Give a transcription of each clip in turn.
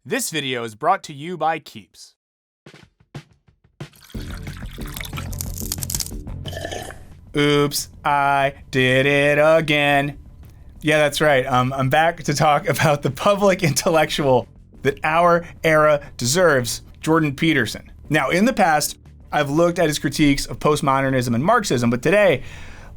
This video is brought to you by Keeps. Oops, I did it again. Yeah, that's right. I'm back to talk about the public intellectual that our era deserves, Jordan Peterson. Now, in the past, I've looked at his critiques of postmodernism and Marxism, but today,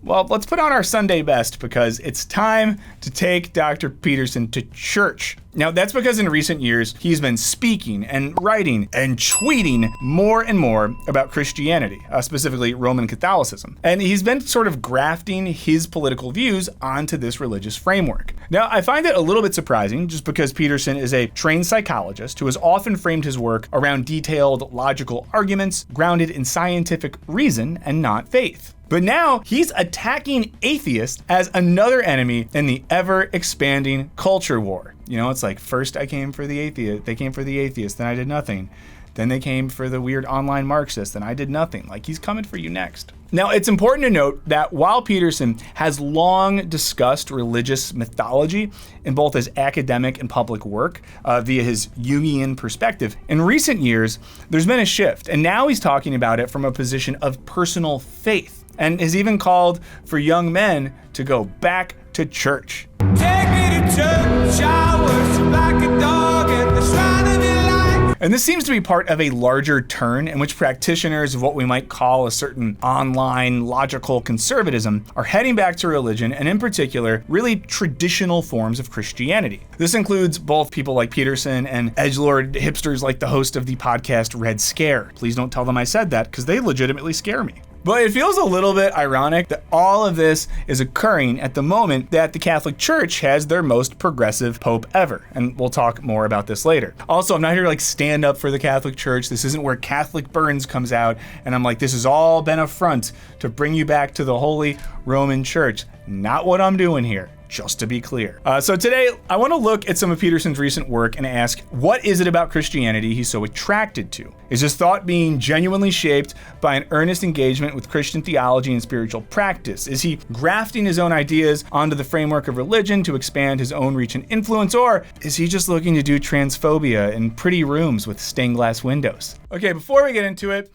well, let's put on our Sunday best because it's time to take Dr. Peterson to church. Now, that's because in recent years, he's been speaking and writing and tweeting more and more about Christianity, specifically Roman Catholicism. And he's been sort of grafting his political views onto this religious framework. Now, I find it a little bit surprising just because Peterson is a trained psychologist who has often framed his work around detailed logical arguments grounded in scientific reason and not faith. But now he's attacking atheists as another enemy in the ever-expanding culture war. You know, it's like first they came for the atheists, then I did nothing. Then they came for the weird online Marxists, and I did nothing. Like, he's coming for you next. Now, it's important to note that while Peterson has long discussed religious mythology in both his academic and public work via his Jungian perspective, in recent years, there's been a shift, and now he's talking about it from a position of personal faith, and has even called for young men to go back to church. Take me to church, I worship like a dog in the shrine of your life. And this seems to be part of a larger turn in which practitioners of what we might call a certain online logical conservatism are heading back to religion, and in particular, really traditional forms of Christianity. This includes both people like Peterson and edgelord hipsters like the host of the podcast Red Scare. Please don't tell them I said that, because they legitimately scare me. But it feels a little bit ironic that all of this is occurring at the moment that the Catholic Church has their most progressive pope ever. And we'll talk more about this later. Also, I'm not here to stand up for the Catholic Church. This isn't where Catholic Burns comes out and I'm like, this has all been a front to bring you back to the Holy Roman Church. Not what I'm doing here, just to be clear. So today, I want to look at some of Peterson's recent work and ask, what is it about Christianity he's so attracted to? Is his thought being genuinely shaped by an earnest engagement with Christian theology and spiritual practice? Is he grafting his own ideas onto the framework of religion to expand his own reach and influence? Or is he just looking to do transphobia in pretty rooms with stained glass windows? Okay, before we get into it,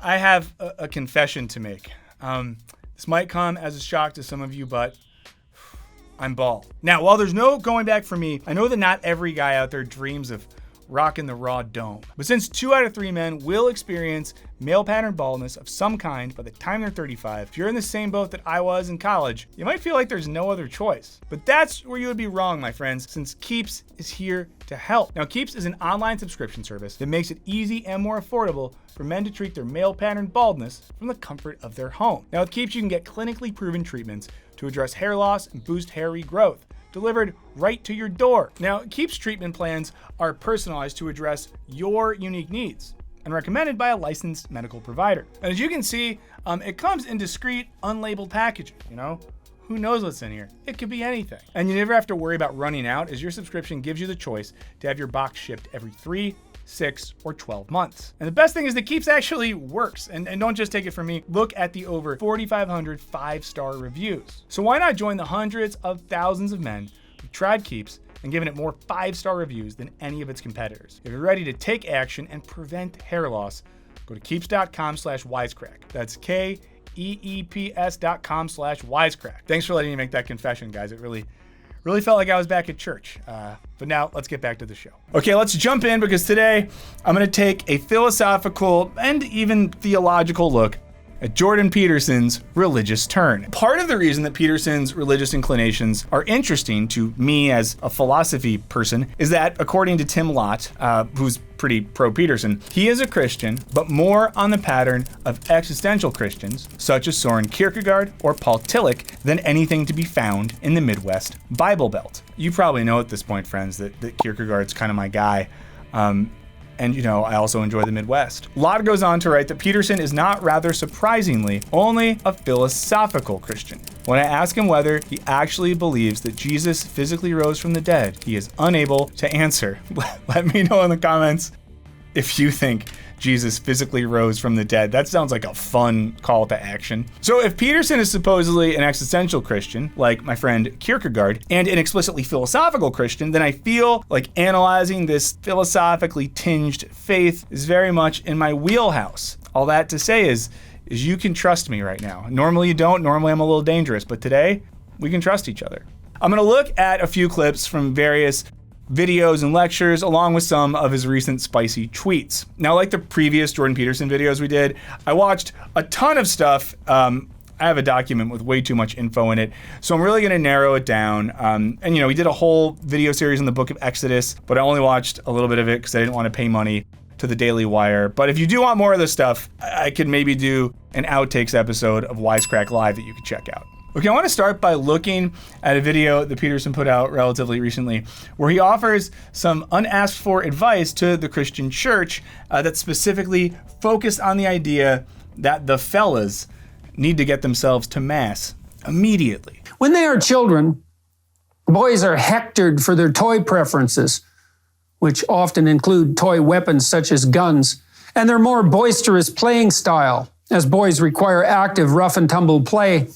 I have a confession to make. This might come as a shock to some of you, but I'm bald. Now, while there's no going back for me, I know that not every guy out there dreams of rocking the raw dome. But since 2 out of 3 men will experience male pattern baldness of some kind by the time they're 35, if you're in the same boat that I was in college, you might feel like there's no other choice. But that's where you would be wrong, my friends, since Keeps is here to help. Now, Keeps is an online subscription service that makes it easy and more affordable for men to treat their male pattern baldness from the comfort of their home. Now, with Keeps, you can get clinically proven treatments to address hair loss and boost hair regrowth, delivered right to your door. Now, Keeps treatment plans are personalized to address your unique needs and recommended by a licensed medical provider. And as you can see, it comes in discreet, unlabeled packaging, Who knows what's in here? It could be anything. And you never have to worry about running out, as your subscription gives you the choice to have your box shipped every 3, 6, or 12 months. And the best thing is that Keeps actually works. And don't just take it from me. Look at the over 4,500 5-star reviews. So why not join the hundreds of thousands of men who've tried Keeps and given it more 5-star reviews than any of its competitors? If you're ready to take action and prevent hair loss, go to keeps.com/wisecrack. That's KEEPS.com/wisecrack. Thanks for letting me make that confession, guys. It really felt like I was back at church. But now let's get back to the show. Okay, let's jump in because today I'm going to take a philosophical and even theological look at Jordan Peterson's religious turn. Part of the reason that Peterson's religious inclinations are interesting to me as a philosophy person is that, according to Tim Lott, who's pretty pro-Peterson, he is a Christian, but more on the pattern of existential Christians, such as Soren Kierkegaard or Paul Tillich, than anything to be found in the Midwest Bible Belt. You probably know at this point, friends, that Kierkegaard's kind of my guy. And I also enjoy the Midwest. Lott goes on to write that Peterson is not, rather surprisingly, only a philosophical Christian. When I ask him whether he actually believes that Jesus physically rose from the dead, he is unable to answer. Let me know in the comments if you think Jesus physically rose from the dead. That sounds like a fun call to action. So if Peterson is supposedly an existential Christian, like my friend Kierkegaard, and an explicitly philosophical Christian, then I feel like analyzing this philosophically tinged faith is very much in my wheelhouse. All that to say is you can trust me right now. Normally you don't. Normally I'm a little dangerous, but today we can trust each other. I'm going to look at a few clips from various videos and lectures, along with some of his recent spicy tweets. Now, like the previous Jordan Peterson videos we did, I watched a ton of stuff. I have a document with way too much info in it, so I'm really going to narrow it down. And we did a whole video series on the book of Exodus, but I only watched a little bit of it because I didn't want to pay money to the Daily Wire. But if you do want more of this stuff, I could maybe do an outtakes episode of Wisecrack Live that you could check out. Okay, I want to start by looking at a video that Peterson put out relatively recently, where he offers some unasked for advice to the Christian church that's specifically focused on the idea that the fellas need to get themselves to mass immediately. When they are children, boys are hectored for their toy preferences, which often include toy weapons such as guns, and their more boisterous playing style, as boys require active rough and tumble play,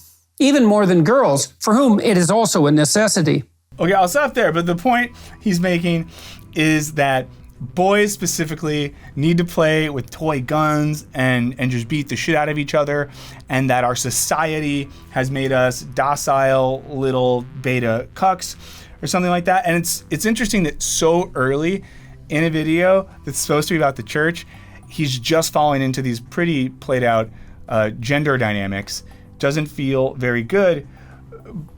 even more than girls, for whom it is also a necessity. Okay, I'll stop there, but the point he's making is that boys specifically need to play with toy guns and just beat the shit out of each other, and that our society has made us docile little beta cucks or something like that. And it's interesting that so early in a video that's supposed to be about the church, he's just falling into these pretty played out gender dynamics. Doesn't feel very good,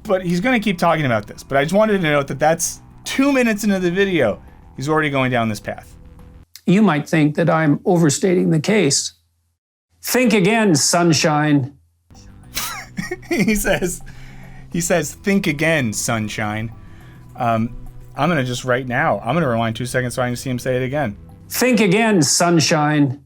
but he's going to keep talking about this. But I just wanted to note that that's 2 minutes into the video. He's already going down this path. You might think that I'm overstating the case. Think again, sunshine. He says, think again, sunshine. I'm going to just right now, I'm going to rewind 2 seconds so I can see him say it again. Think again, sunshine.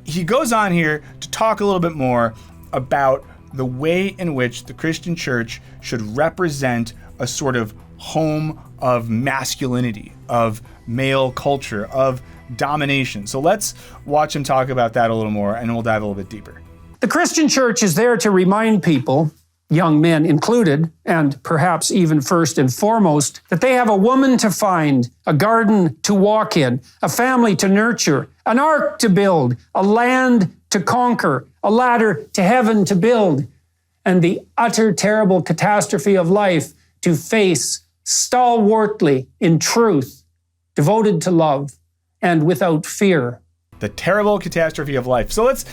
He goes on here to talk a little bit more about the way in which the Christian church should represent a sort of home of masculinity, of male culture, of domination. So let's watch him talk about that a little more, and we'll dive a little bit deeper. The Christian church is there to remind people, young men included, and perhaps even first and foremost, that they have a woman to find, a garden to walk in, a family to nurture, an ark to build, a land to conquer, a ladder to heaven to build, and the utter terrible catastrophe of life to face stalwartly in truth, devoted to love, and without fear. The terrible catastrophe of life. So let's,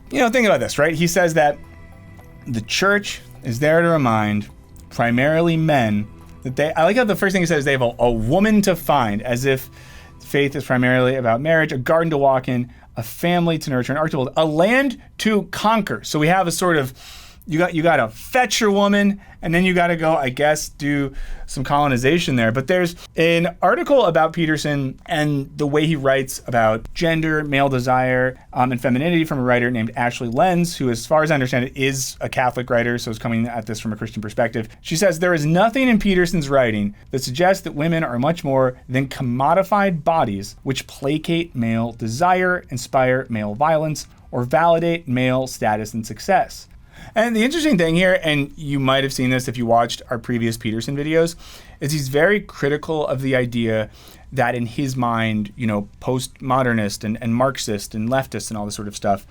think about this, right? He says that the church is there to remind primarily men that I like how the first thing he says is they have a woman to find, as if faith is primarily about marriage, a garden to walk in, a family to nurture, an ark to build, a land to conquer. So we have a sort of, you got to fetch your woman, and then you got to go, I guess, do some colonization there. But there's an article about Peterson and the way he writes about gender, male desire, and femininity from a writer named Ashley Lenz, who, as far as I understand it, is a Catholic writer, so is coming at this from a Christian perspective. She says, there is nothing in Peterson's writing that suggests that women are much more than commodified bodies which placate male desire, inspire male violence, or validate male status and success. And the interesting thing here, and you might have seen this if you watched our previous Peterson videos, is he's very critical of the idea that in his mind, postmodernist and Marxist and leftist and all this sort of stuff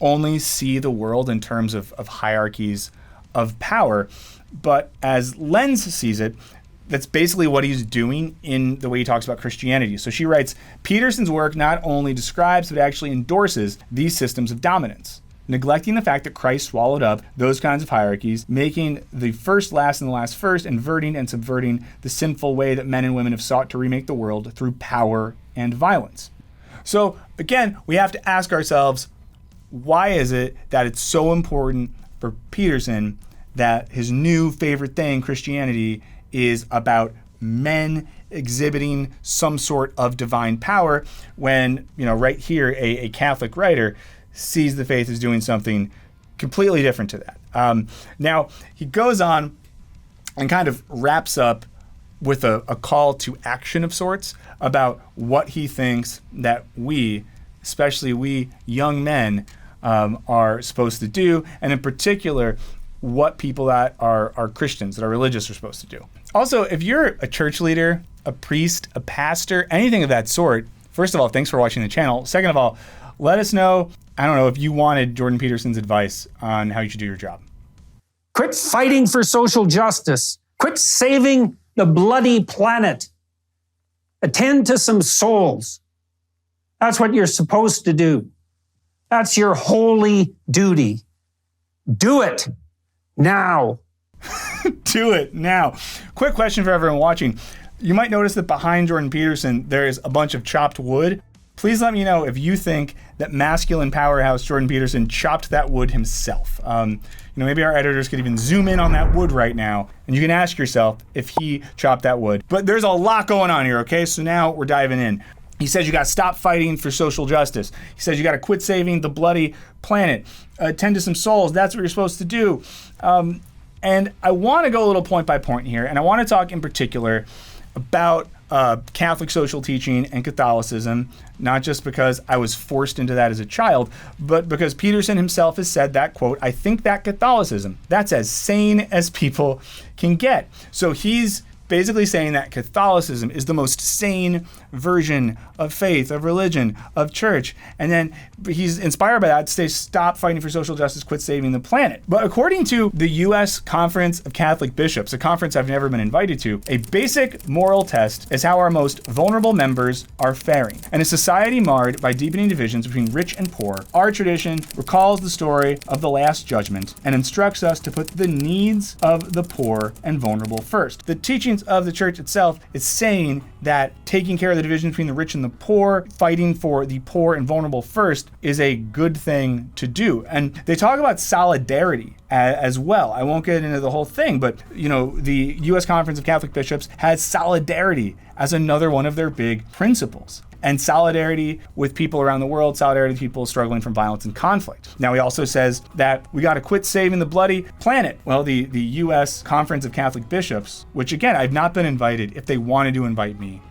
only see the world in terms of hierarchies of power. But as Lenz sees it, that's basically what he's doing in the way he talks about Christianity. So she writes, Peterson's work not only describes but actually endorses these systems of dominance, neglecting the fact that Christ swallowed up those kinds of hierarchies, making the first last and the last first, inverting and subverting the sinful way that men and women have sought to remake the world through power and violence. So again, we have to ask ourselves, why is it that it's so important for Peterson that his new favorite thing, Christianity, is about men exhibiting some sort of divine power when, right here, a Catholic writer sees the faith as doing something completely different to that. Now, he goes on and kind of wraps up with a call to action of sorts about what he thinks that we, especially we young men, are supposed to do, and in particular, what people that are Christians, that are religious, are supposed to do. Also, if you're a church leader, a priest, a pastor, anything of that sort, first of all, thanks for watching the channel. Second of all, let us know, I don't know, if you wanted Jordan Peterson's advice on how you should do your job. Quit fighting for social justice. Quit saving the bloody planet. Attend to some souls. That's what you're supposed to do. That's your holy duty. Do it now. Do it now. Quick question for everyone watching. You might notice that behind Jordan Peterson, there is a bunch of chopped wood. Please let me know if you think that masculine powerhouse Jordan Peterson chopped that wood himself. Maybe our editors could even zoom in on that wood right now, and you can ask yourself if he chopped that wood. But there's a lot going on here, okay? So now we're diving in. He says you got to stop fighting for social justice. He says you got to quit saving the bloody planet. Tend to some souls. That's what you're supposed to do. And I want to go a little point by point here, and I want to talk in particular about Catholic social teaching and Catholicism, not just because I was forced into that as a child, but because Peterson himself has said that, quote, I think that Catholicism, that's as sane as people can get. So he's basically saying that Catholicism is the most sane version of faith, of religion, of church. And then he's inspired by that to say, stop fighting for social justice, quit saving the planet. But according to the U.S. Conference of Catholic Bishops, a conference I've never been invited to, a basic moral test is how our most vulnerable members are faring. In a society marred by deepening divisions between rich and poor, our tradition recalls the story of the Last Judgment and instructs us to put the needs of the poor and vulnerable first. The teachings of the church itself is saying that taking care of the division between the rich and the poor, fighting for the poor and vulnerable first, is a good thing to do. And they talk about solidarity as well. I won't get into the whole thing, but the U.S. Conference of Catholic Bishops has solidarity as another one of their big principles. And solidarity with people around the world, solidarity with people struggling from violence and conflict. Now, he also says that we got to quit saving the bloody planet. Well, the U.S. Conference of Catholic Bishops, which again, I've not been invited. If they wanted to invite me,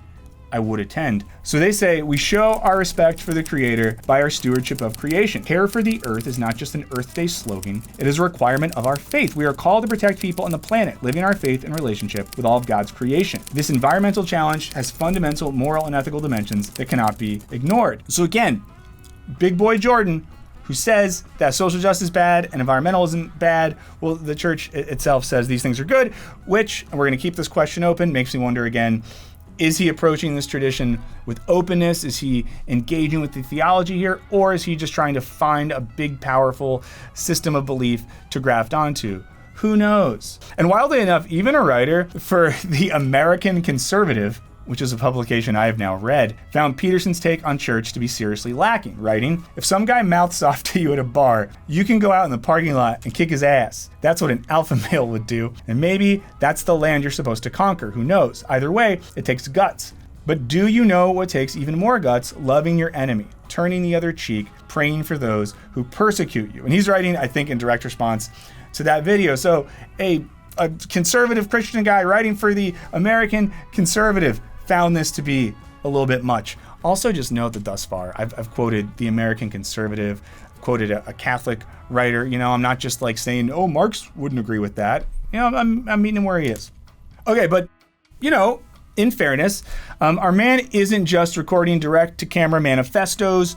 I would attend. So they say we show our respect for the Creator by our stewardship of creation. Care for the earth is not just an Earth Day slogan. It is a requirement of our faith. We are called to protect people on the planet, living our faith in relationship with all of God's creation. This environmental challenge has fundamental moral and ethical dimensions that cannot be ignored. So again, big boy Jordan, who says that social justice is bad and environmentalism bad. Well, the church itself says these things are good, which, and we're going to keep this question open, makes me wonder again, is he approaching this tradition with openness? Is he engaging with the theology here? Or is he just trying to find a big, powerful system of belief to graft onto? Who knows? And wildly enough, even a writer for the American Conservative, which is a publication I have now read, found Peterson's take on church to be seriously lacking, writing, if some guy mouths off to you at a bar, you can go out in the parking lot and kick his ass. That's what an alpha male would do. And maybe that's the land you're supposed to conquer. Who knows? Either way, it takes guts. But do you know what takes even more guts? Loving your enemy, turning the other cheek, praying for those who persecute you. And he's writing, I think, in direct response to that video. So a conservative Christian guy writing for the American Conservative found this to be a little bit much. Also, just note that thus far, I've quoted the American Conservative, quoted a Catholic writer. I'm not just like saying, oh, Marx wouldn't agree with that. I'm meeting him where he is. Okay, but, in fairness, our man isn't just recording direct-to-camera manifestos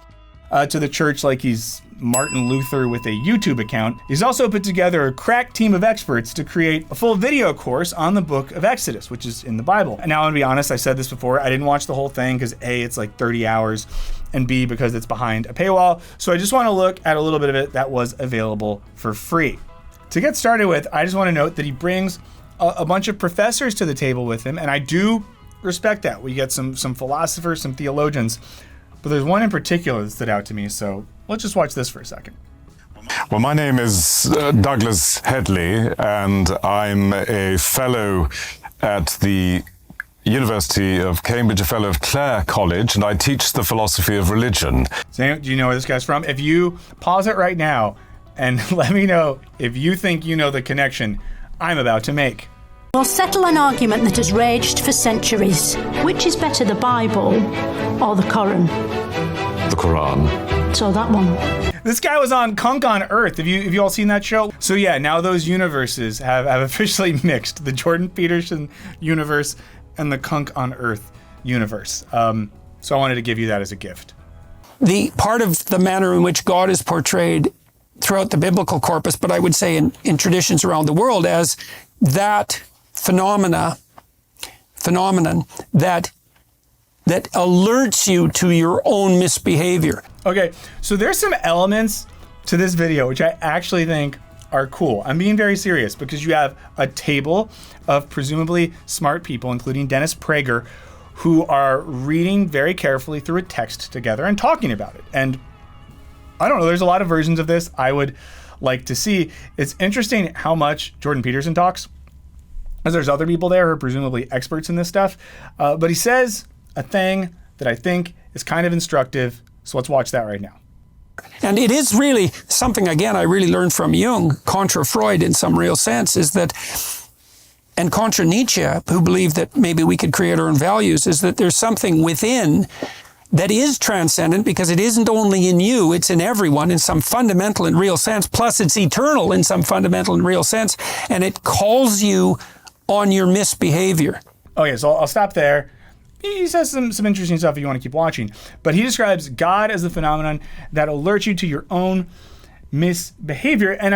to the church like he's Martin Luther with a YouTube account. He's also put together a crack team of experts to create a full video course on the book of Exodus, which is in the Bible. And now, I'm gonna be honest, I said this before, I didn't watch the whole thing because A, it's like 30 hours, and B, because it's behind a paywall. So I just wanna look at a little bit of it that was available for free. To get started with, I just wanna note that he brings a bunch of professors to the table with him, and I do respect that. We get some philosophers, some theologians, but there's one in particular that stood out to me, so let's just watch this for a second. Well, my name is Douglas Headley, and I'm a fellow at the University of Cambridge, a fellow of Clare College, and I teach the philosophy of religion. So, do you know where this guy's from? If you pause it right now and let me know if you think you know the connection I'm about to make. We'll settle an argument that has raged for centuries. Which is better, the Bible or the Quran? The Quran. So that one. This guy was on Kunk on Earth. Have you all seen that show? So yeah, now those universes have officially mixed. The Jordan Peterson universe and the Kunk on Earth universe. So I wanted to give you that as a gift. The part of the manner in which God is portrayed throughout the biblical corpus, but I would say in traditions around the world, as that phenomenon that alerts you to your own misbehavior. Okay, so there's some elements to this video which I actually think are cool. I'm being very serious because you have a table of presumably smart people, including Dennis Prager, who are reading very carefully through a text together and talking about it. And I don't know, there's a lot of versions of this I would like to see. It's interesting how much Jordan Peterson talks, as there's other people there who are presumably experts in this stuff. But he says a thing that I think is kind of instructive. So let's watch that right now. And it is really something, again, I really learned from Jung, contra Freud in some real sense, is that, and contra Nietzsche, who believed that maybe we could create our own values, is that there's something within that is transcendent because it isn't only in you, it's in everyone in some fundamental and real sense, plus it's eternal in some fundamental and real sense, and it calls you on your misbehavior. Okay, so I'll stop there. He says some interesting stuff if you want to keep watching. But he describes God as the phenomenon that alerts you to your own misbehavior. And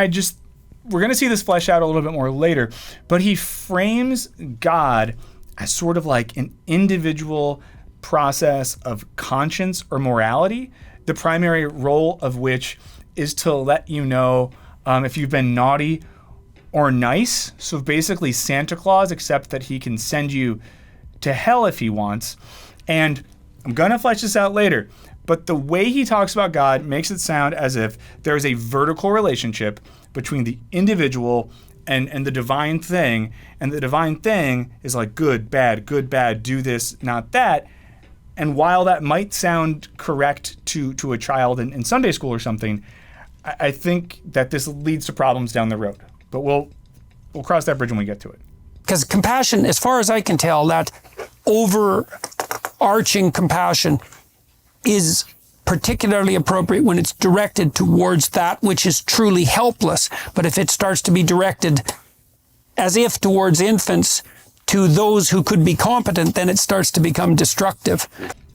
we're going to see this flesh out a little bit more later. But he frames God as sort of like an individual process of conscience or morality, the primary role of which is to let you know if you've been naughty or nice. So basically Santa Claus, except that he can send you to hell if he wants. And I'm gonna flesh this out later, but the way he talks about God makes it sound as if there's a vertical relationship between the individual and the divine thing, and the divine thing is like good, bad, do this, not that. And while that might sound correct to a child in Sunday school or something, I think that this leads to problems down the road. But we'll cross that bridge when we get to it. Because compassion, as far as I can tell, that overarching compassion is particularly appropriate when it's directed towards that which is truly helpless. But if it starts to be directed as if towards infants, to those who could be competent, then it starts to become destructive.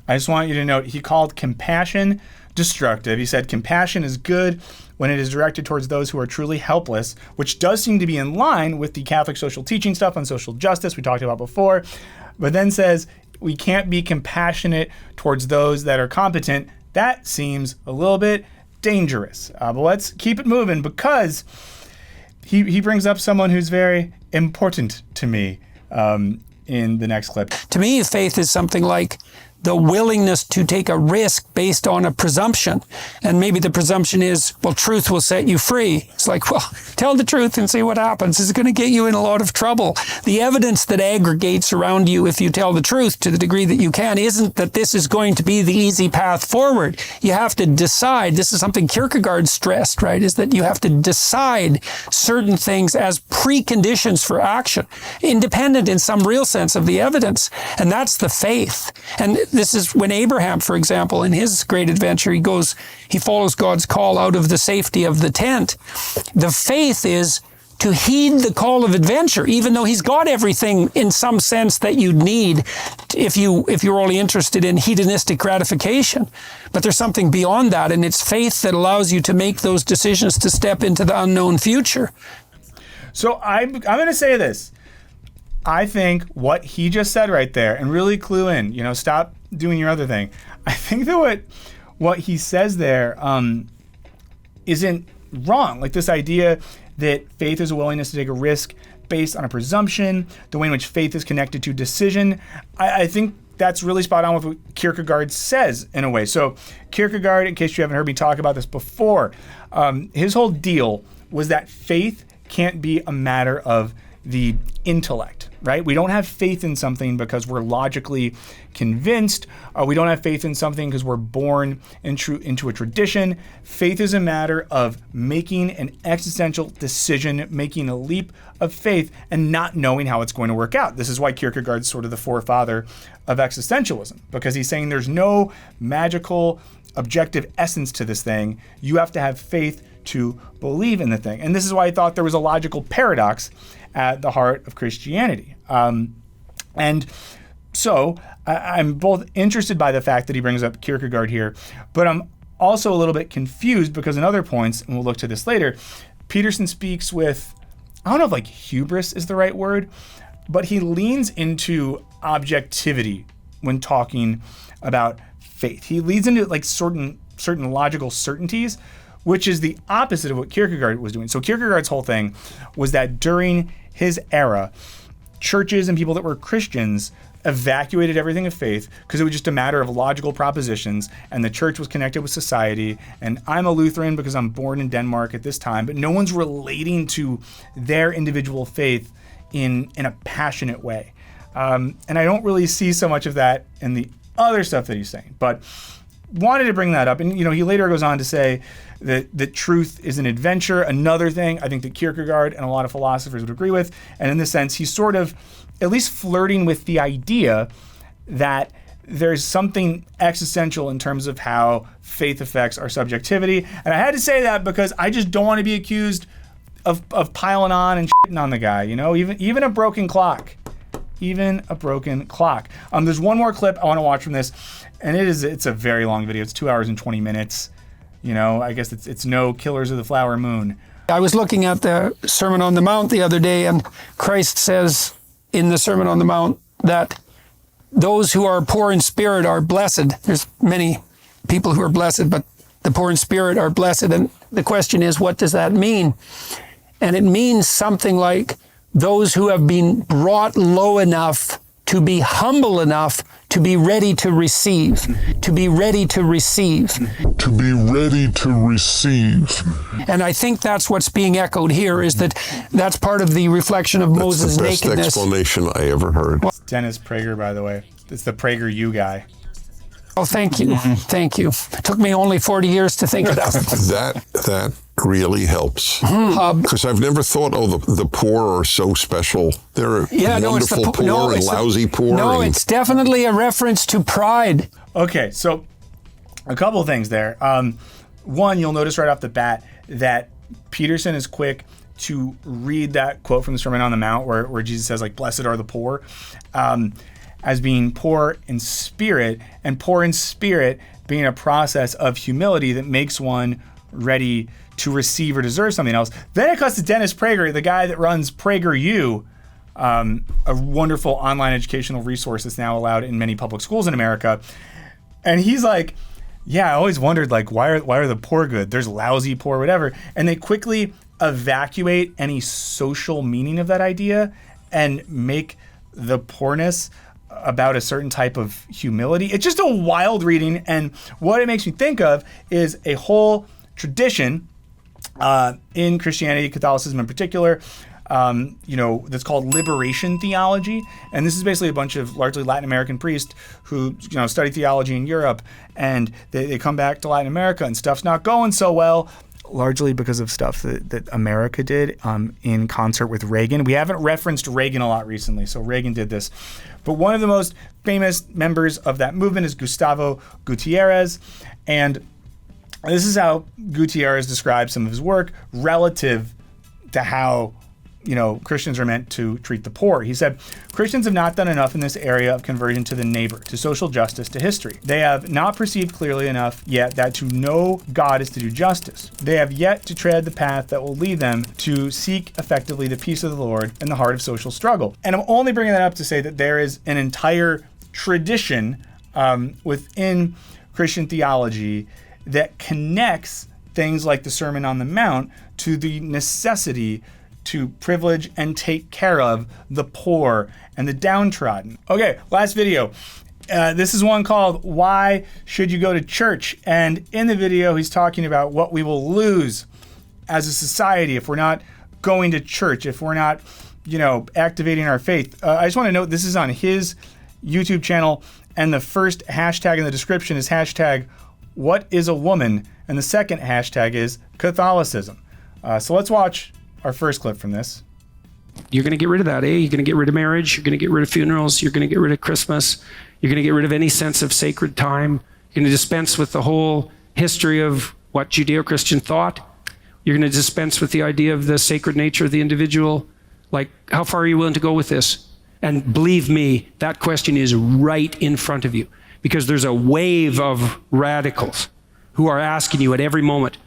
I just want you to note, he called compassion destructive. He said compassion is good when it is directed towards those who are truly helpless, which does seem to be in line with the Catholic social teaching stuff on social justice we talked about before, but then says we can't be compassionate towards those that are competent. That seems a little bit dangerous. But let's keep it moving, because he brings up someone who's very important to me in the next clip. To me, faith is something like the willingness to take a risk based on a presumption. And maybe the presumption is, well, truth will set you free. It's like, well, tell the truth and see what happens. It's going to get you in a lot of trouble. The evidence that aggregates around you if you tell the truth to the degree that you can isn't that this is going to be the easy path forward. You have to decide. This is something Kierkegaard stressed, right? Is that you have to decide certain things as preconditions for action, independent in some real sense of the evidence. And that's the faith. And this is when Abraham, for example, in his great adventure, he follows God's call out of the safety of the tent. The faith is to heed the call of adventure, even though he's got everything in some sense that you'd need if you're only interested in hedonistic gratification. But there's something beyond that, and it's faith that allows you to make those decisions to step into the unknown future. So I'm going to say this. I think what he just said right there, and really clue in, stop doing your other thing. I think that what he says there isn't wrong. Like this idea that faith is a willingness to take a risk based on a presumption, the way in which faith is connected to decision. I think that's really spot on with what Kierkegaard says in a way. So Kierkegaard, in case you haven't heard me talk about this before, his whole deal was that faith can't be a matter of the intellect. right? We don't have faith in something because we're logically convinced. We don't have faith in something because we're born into a tradition. Faith is a matter of making an existential decision, making a leap of faith, and not knowing how it's going to work out. This is why Kierkegaard's sort of the forefather of existentialism, because he's saying there's no magical, objective essence to this thing. You have to have faith to believe in the thing. And this is why I thought there was a logical paradox at the heart of Christianity. And so I'm both interested by the fact that he brings up Kierkegaard here, but I'm also a little bit confused because in other points, and we'll look to this later, Peterson speaks with, I don't know if like hubris is the right word, but he leans into objectivity when talking about faith. He leads into like certain logical certainties, which is the opposite of what Kierkegaard was doing. So Kierkegaard's whole thing was that during his era, churches and people that were Christians evacuated everything of faith because it was just a matter of logical propositions, and the church was connected with society. And I'm a Lutheran because I'm born in Denmark at this time, but no one's relating to their individual faith in a passionate way. And I don't really see so much of that in the other stuff that he's saying, but wanted to bring that up. And, he later goes on to say that truth is an adventure, another thing I think that Kierkegaard and a lot of philosophers would agree with. And in this sense, he's sort of at least flirting with the idea that there's something existential in terms of how faith affects our subjectivity. And I had to say that because I just don't want to be accused of piling on and shitting on the guy, even a broken clock. Even a broken clock. There's one more clip I want to watch from this, and it's a very long video. It's 2 hours and 20 minutes. I guess it's no Killers of the Flower Moon. I was looking at the Sermon on the Mount the other day, and Christ says in the Sermon on the Mount that those who are poor in spirit are blessed. There's many people who are blessed, but the poor in spirit are blessed. And the question is, what does that mean? And it means something like those who have been brought low enough to be humble enough to be ready to receive, to be ready to receive. To be ready to receive. And I think that's what's being echoed here, is that's part of the reflection of Moses' nakedness. That's the best explanation I ever heard. It's Dennis Prager, by the way. It's the PragerU guy. Oh, thank you. Thank you. It took me only 40 years to think of that. That really helps. Because I've never thought, the poor are so special. They're wonderful poor and lousy poor. No, it's definitely a reference to pride. Okay, so a couple of things there. One, you'll notice right off the bat that Peterson is quick to read that quote from the Sermon on the Mount where Jesus says, like, blessed are the poor, as being poor in spirit, and poor in spirit being a process of humility that makes one ready to receive or deserve something else. Then it cuts to Dennis Prager, the guy that runs PragerU, a wonderful online educational resource that's now allowed in many public schools in America. And he's like, yeah, I always wondered, like, why are the poor good? There's lousy poor, whatever. And they quickly evacuate any social meaning of that idea and make the poorness about a certain type of humility. It's just a wild reading. And what it makes me think of is a whole tradition in Christianity, Catholicism in particular, that's called liberation theology. And this is basically a bunch of largely Latin American priests who, study theology in Europe, and they come back to Latin America and stuff's not going so well, largely because of stuff that America did in concert with Reagan. We haven't referenced Reagan a lot recently, so Reagan did this. But one of the most famous members of that movement is Gustavo Gutierrez, and this is how Gutierrez describes some of his work relative to how Christians are meant to treat the poor. He said, Christians have not done enough in this area of conversion to the neighbor, to social justice, to history. They have not perceived clearly enough yet that to know God is to do justice. They have yet to tread the path that will lead them to seek effectively the peace of the Lord in the heart of social struggle. And I'm only bringing that up to say that there is an entire tradition within Christian theology that connects things like the Sermon on the Mount to the necessity to privilege and take care of the poor and the downtrodden. Okay, last video. This is one called Why Should You Go to Church? And in the video, he's talking about what we will lose as a society if we're not going to church, if we're not, activating our faith. I just want to note this is on his YouTube channel, and the first hashtag in the description is hashtag what is a woman, and the second hashtag is Catholicism. So let's watch our first clip from this. You're going to get rid of that, eh? You're going to get rid of marriage. You're going to get rid of funerals. You're going to get rid of Christmas. You're going to get rid of any sense of sacred time. You're going to dispense with the whole history of what Judeo-Christian thought. You're going to dispense with the idea of the sacred nature of the individual. Like, how far are you willing to go with this? And believe me, that question is right in front of you, because there's a wave of radicals who are asking you at every moment,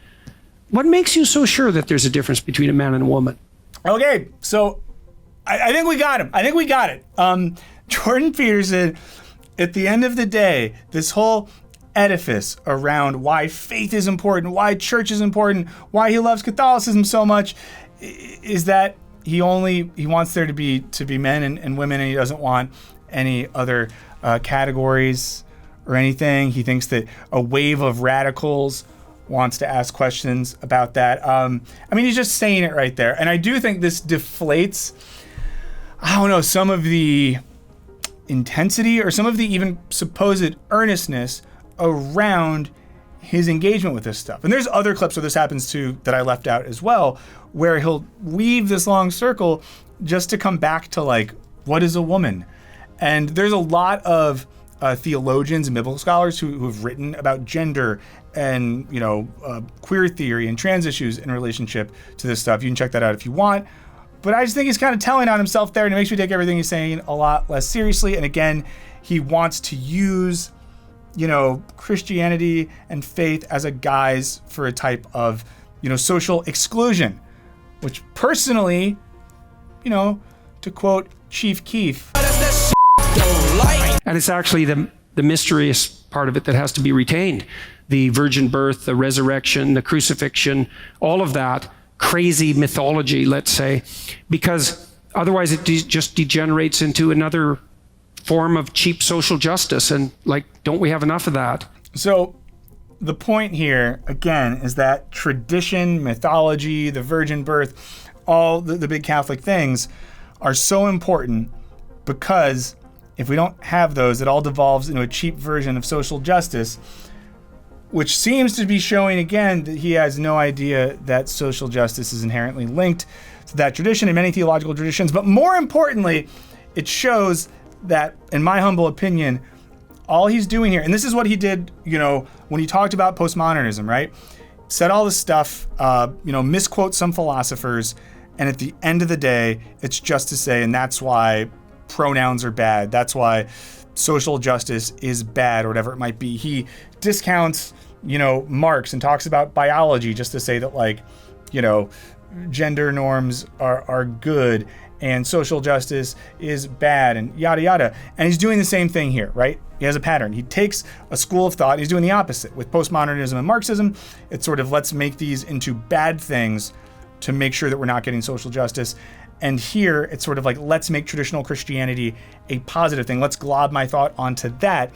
what makes you so sure that there's a difference between a man and a woman? Okay, so I think we got him. I think we got it. Jordan Peterson, at the end of the day, this whole edifice around why faith is important, why church is important, why he loves Catholicism so much, is that he wants there to be men and women, and he doesn't want any other categories or anything. He thinks that a wave of radicals wants to ask questions about that. I mean, he's just saying it right there. And I do think this deflates, I don't know, some of the intensity or some of the even supposed earnestness around his engagement with this stuff. And there's other clips where this happens too that I left out as well, where he'll weave this long circle just to come back to like, what is a woman? And there's a lot of theologians and biblical scholars who have written about gender and queer theory and trans issues in relationship to this stuff. You can check that out if you want. But I just think he's kind of telling on himself there, and it makes me take everything he's saying a lot less seriously. And again, he wants to use Christianity and faith as a guise for a type of social exclusion, which personally, to quote Chief Keef, and it's actually the mysterious part of it that has to be retained. The virgin birth, the resurrection, the crucifixion, all of that crazy mythology, let's say, because otherwise it just degenerates into another form of cheap social justice. And don't we have enough of that? So the point here, again, is that tradition, mythology, the virgin birth, all the big Catholic things are so important, because if we don't have those, it all devolves into a cheap version of social justice, which seems to be showing again that he has no idea that social justice is inherently linked to that tradition and many theological traditions. But more importantly, it shows that, in my humble opinion, all he's doing here, and this is what he did, when he talked about postmodernism, right? Said all this stuff, misquote some philosophers, and at the end of the day, it's just to say, and that's why pronouns are bad. That's why social justice is bad, or whatever it might be. He discounts, Marx and talks about biology just to say that, gender norms are good and social justice is bad and yada yada. And he's doing the same thing here, right? He has a pattern. He takes a school of thought, and he's doing the opposite. With postmodernism and Marxism, it's sort of, let's make these into bad things to make sure that we're not getting social justice. And here, it's sort of like, let's make traditional Christianity a positive thing. Let's glob my thought onto that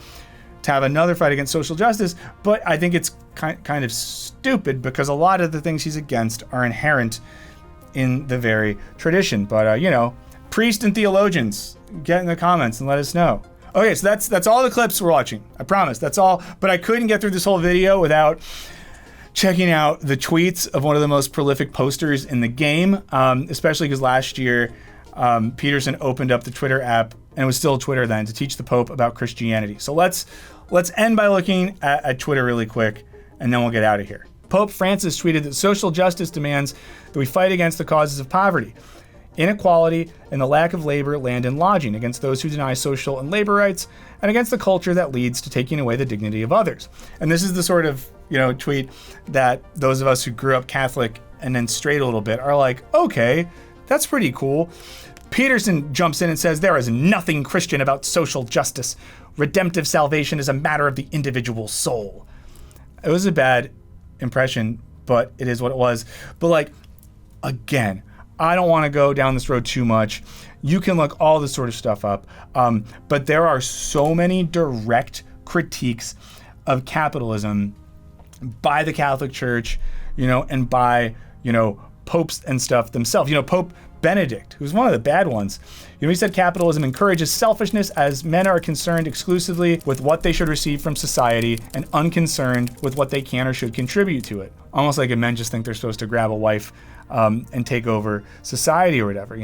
to have another fight against social justice. But I think it's kind of stupid, because a lot of the things he's against are inherent in the very tradition. But, priests and theologians, get in the comments and let us know. Okay, so that's all the clips we're watching. I promise, that's all. But I couldn't get through this whole video without checking out the tweets of one of the most prolific posters in the game, especially because last year Peterson opened up the Twitter app, and it was still Twitter then, to teach the Pope about Christianity. So let's end by looking at Twitter really quick, and then we'll get out of here. Pope Francis tweeted that social justice demands that we fight against the causes of poverty, inequality, and the lack of labor, land, and lodging, against those who deny social and labor rights, and against the culture that leads to taking away the dignity of others. And this is the sort of tweet that those of us who grew up Catholic and then strayed a little bit are like, okay, that's pretty cool. Peterson jumps in and says, there is nothing Christian about social justice. Redemptive salvation is a matter of the individual soul. It was a bad impression, but it is what it was. But again, I don't want to go down this road too much. You can look all this sort of stuff up. But there are so many direct critiques of capitalism by the Catholic Church, and by, popes and stuff themselves. Pope Benedict, who's one of the bad ones. He said capitalism encourages selfishness as men are concerned exclusively with what they should receive from society and unconcerned with what they can or should contribute to it. Almost like men just think they're supposed to grab a wife and take over society or whatever,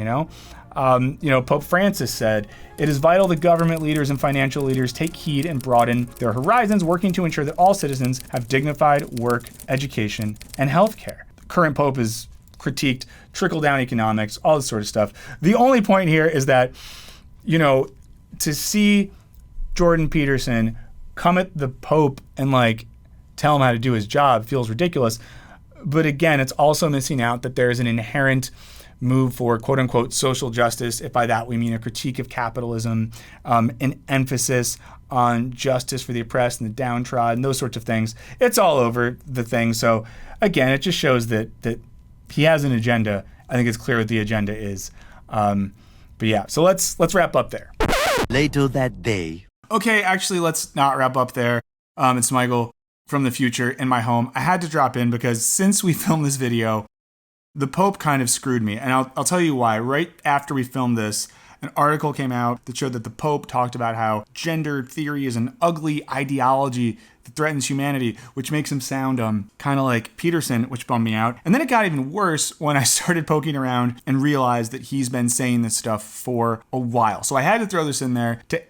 Pope Francis said, "It is vital that government leaders and financial leaders take heed and broaden their horizons, working to ensure that all citizens have dignified work, education, and healthcare." The current Pope is critiqued trickle-down economics, all this sort of stuff. The only point here is that, to see Jordan Peterson come at the Pope and tell him how to do his job feels ridiculous. But again, it's also missing out that there is an inherent move for quote unquote social justice. If by that we mean a critique of capitalism, an emphasis on justice for the oppressed and the downtrodden, those sorts of things. It's all over the thing. So again, it just shows that he has an agenda. I think it's clear what the agenda is. But yeah, so let's wrap up there. Later that day. Okay, actually, let's not wrap up there. It's Michael from the future in my home. I had to drop in because since we filmed this video, the Pope kind of screwed me. And I'll tell you why. Right after we filmed this, an article came out that showed that the Pope talked about how gender theory is an ugly ideology that threatens humanity, which makes him sound kind of like Peterson, which bummed me out. And then it got even worse when I started poking around and realized that he's been saying this stuff for a while. So I had to throw this in there to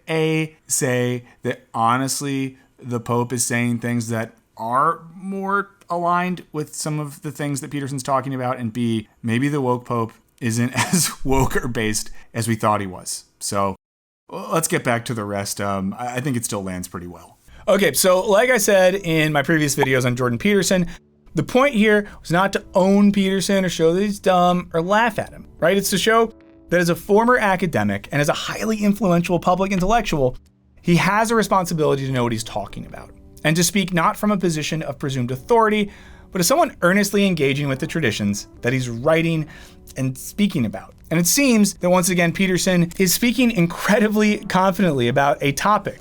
say that honestly, the Pope is saying things that are more aligned with some of the things that Peterson's talking about, and B, maybe the woke Pope isn't as woke or based as we thought he was. So let's get back to the rest. I think it still lands pretty well. Okay, so like I said in my previous videos on Jordan Peterson, the point here was not to own Peterson or show that he's dumb or laugh at him, right? It's to show that as a former academic and as a highly influential public intellectual, he has a responsibility to know what he's talking about and to speak not from a position of presumed authority, but as someone earnestly engaging with the traditions that he's writing and speaking about. And it seems that once again, Peterson is speaking incredibly confidently about a topic,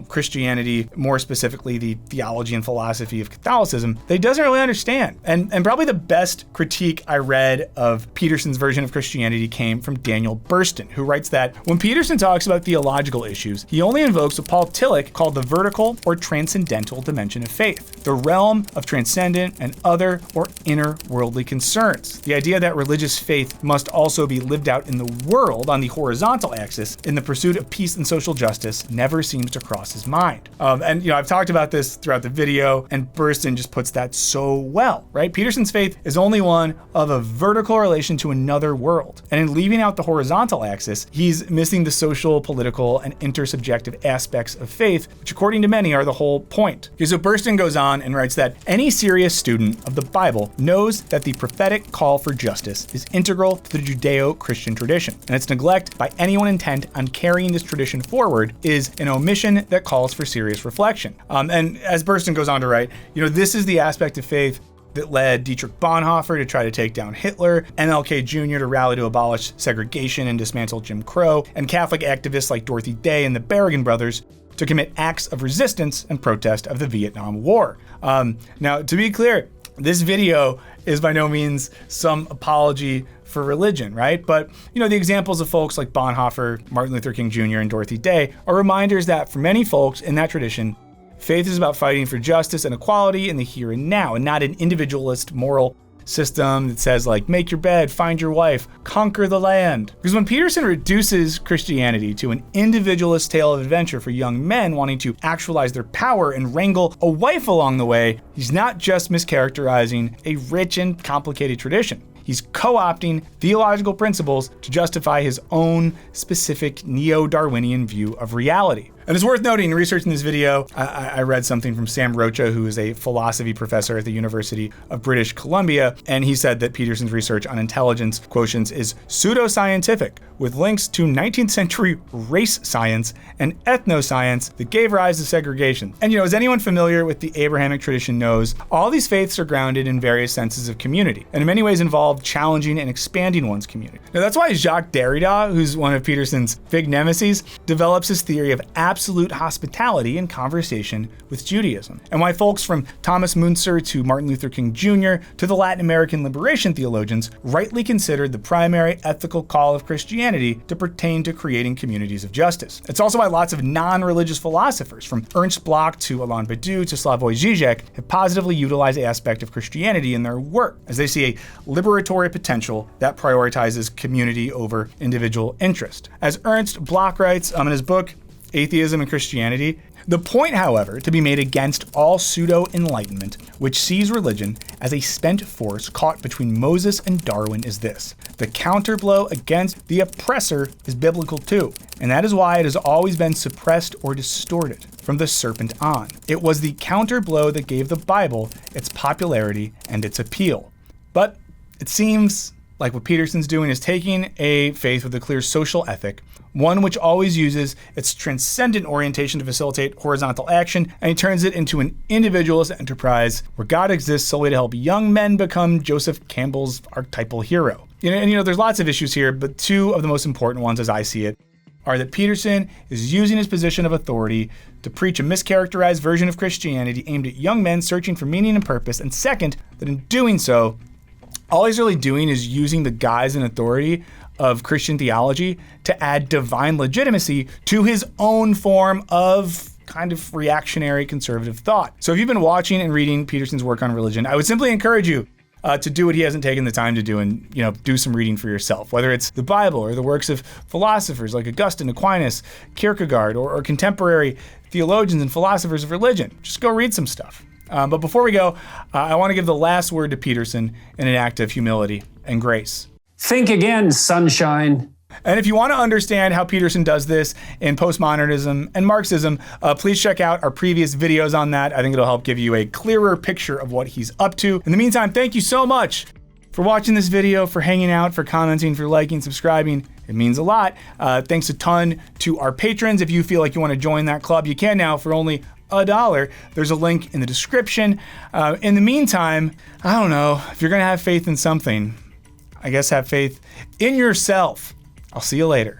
Christianity, more specifically the theology and philosophy of Catholicism, that he doesn't really understand. And probably the best critique I read of Peterson's version of Christianity came from Daniel Burston, who writes that when Peterson talks about theological issues, he only invokes what Paul Tillich called the vertical or transcendental dimension of faith, the realm of transcendent and other or inner worldly concerns. The idea that religious faith must also be lived out in the world on the horizontal axis in the pursuit of peace and social justice never seems to cross his mind. I've talked about this throughout the video, and Burston just puts that so well, right? Peterson's faith is only one of a vertical relation to another world. And in leaving out the horizontal axis, he's missing the social, political, and intersubjective aspects of faith, which according to many are the whole point. So Burston goes on and writes that any serious student of the Bible knows that the prophetic call for justice is integral to the Judeo-Christian tradition, and its neglect by anyone intent on carrying this tradition forward is an omission that calls for serious reflection. And as Burston goes on to write, this is the aspect of faith that led Dietrich Bonhoeffer to try to take down Hitler, MLK Jr. to rally to abolish segregation and dismantle Jim Crow, and Catholic activists like Dorothy Day and the Berrigan brothers to commit acts of resistance and protest of the Vietnam War. Now, to be clear, this video is by no means some apology for religion, right? But, the examples of folks like Bonhoeffer, Martin Luther King Jr., and Dorothy Day are reminders that for many folks in that tradition, faith is about fighting for justice and equality in the here and now, and not an individualist moral system that says make your bed, find your wife, conquer the land. Because when Peterson reduces Christianity to an individualist tale of adventure for young men wanting to actualize their power and wrangle a wife along the way, he's not just mischaracterizing a rich and complicated tradition. He's co-opting theological principles to justify his own specific neo-Darwinian view of reality. And it's worth noting, in researching this video, I read something from Sam Rocha, who is a philosophy professor at the University of British Columbia, and he said that Peterson's research on intelligence quotients is pseudoscientific, with links to 19th century race science and ethnoscience that gave rise to segregation. And as anyone familiar with the Abrahamic tradition knows, all these faiths are grounded in various senses of community, and in many ways involve challenging and expanding one's community. Now that's why Jacques Derrida, who's one of Peterson's big nemeses, develops his theory of absolute absolute hospitality in conversation with Judaism, and why folks from Thomas Müntzer to Martin Luther King Jr. to the Latin American liberation theologians rightly considered the primary ethical call of Christianity to pertain to creating communities of justice. It's also why lots of non-religious philosophers, from Ernst Bloch to Alain Badiou to Slavoj Žižek, have positively utilized the aspect of Christianity in their work, as they see a liberatory potential that prioritizes community over individual interest. As Ernst Bloch writes in his book, Atheism and Christianity, the point, however, to be made against all pseudo-enlightenment, which sees religion as a spent force caught between Moses and Darwin, is this: the counterblow against the oppressor is biblical too, and that is why it has always been suppressed or distorted from the serpent on. It was the counterblow that gave the Bible its popularity and its appeal. But it seems like what Peterson's doing is taking a faith with a clear social ethic, one which always uses its transcendent orientation to facilitate horizontal action, and he turns it into an individualist enterprise where God exists solely to help young men become Joseph Campbell's archetypal hero. There's lots of issues here, but two of the most important ones, as I see it, are that Peterson is using his position of authority to preach a mischaracterized version of Christianity aimed at young men searching for meaning and purpose, and second, that in doing so, all he's really doing is using the guise and authority of Christian theology to add divine legitimacy to his own form of kind of reactionary conservative thought. So if you've been watching and reading Peterson's work on religion, I would simply encourage you to do what he hasn't taken the time to do and do some reading for yourself, whether it's the Bible or the works of philosophers like Augustine, Aquinas, Kierkegaard, or contemporary theologians and philosophers of religion. Just go read some stuff. But before we go, I want to give the last word to Peterson in an act of humility and grace. Think again, sunshine. And if you want to understand how Peterson does this in postmodernism and Marxism, please check out our previous videos on that. I think it'll help give you a clearer picture of what he's up to. In the meantime, thank you so much for watching this video, for hanging out, for commenting, for liking, subscribing. It means a lot. Thanks a ton to our patrons. If you feel like you want to join that club, you can now for only $1. There's a link in the description. In the meantime, I don't know, if you're going to have faith in something, I guess have faith in yourself. I'll see you later.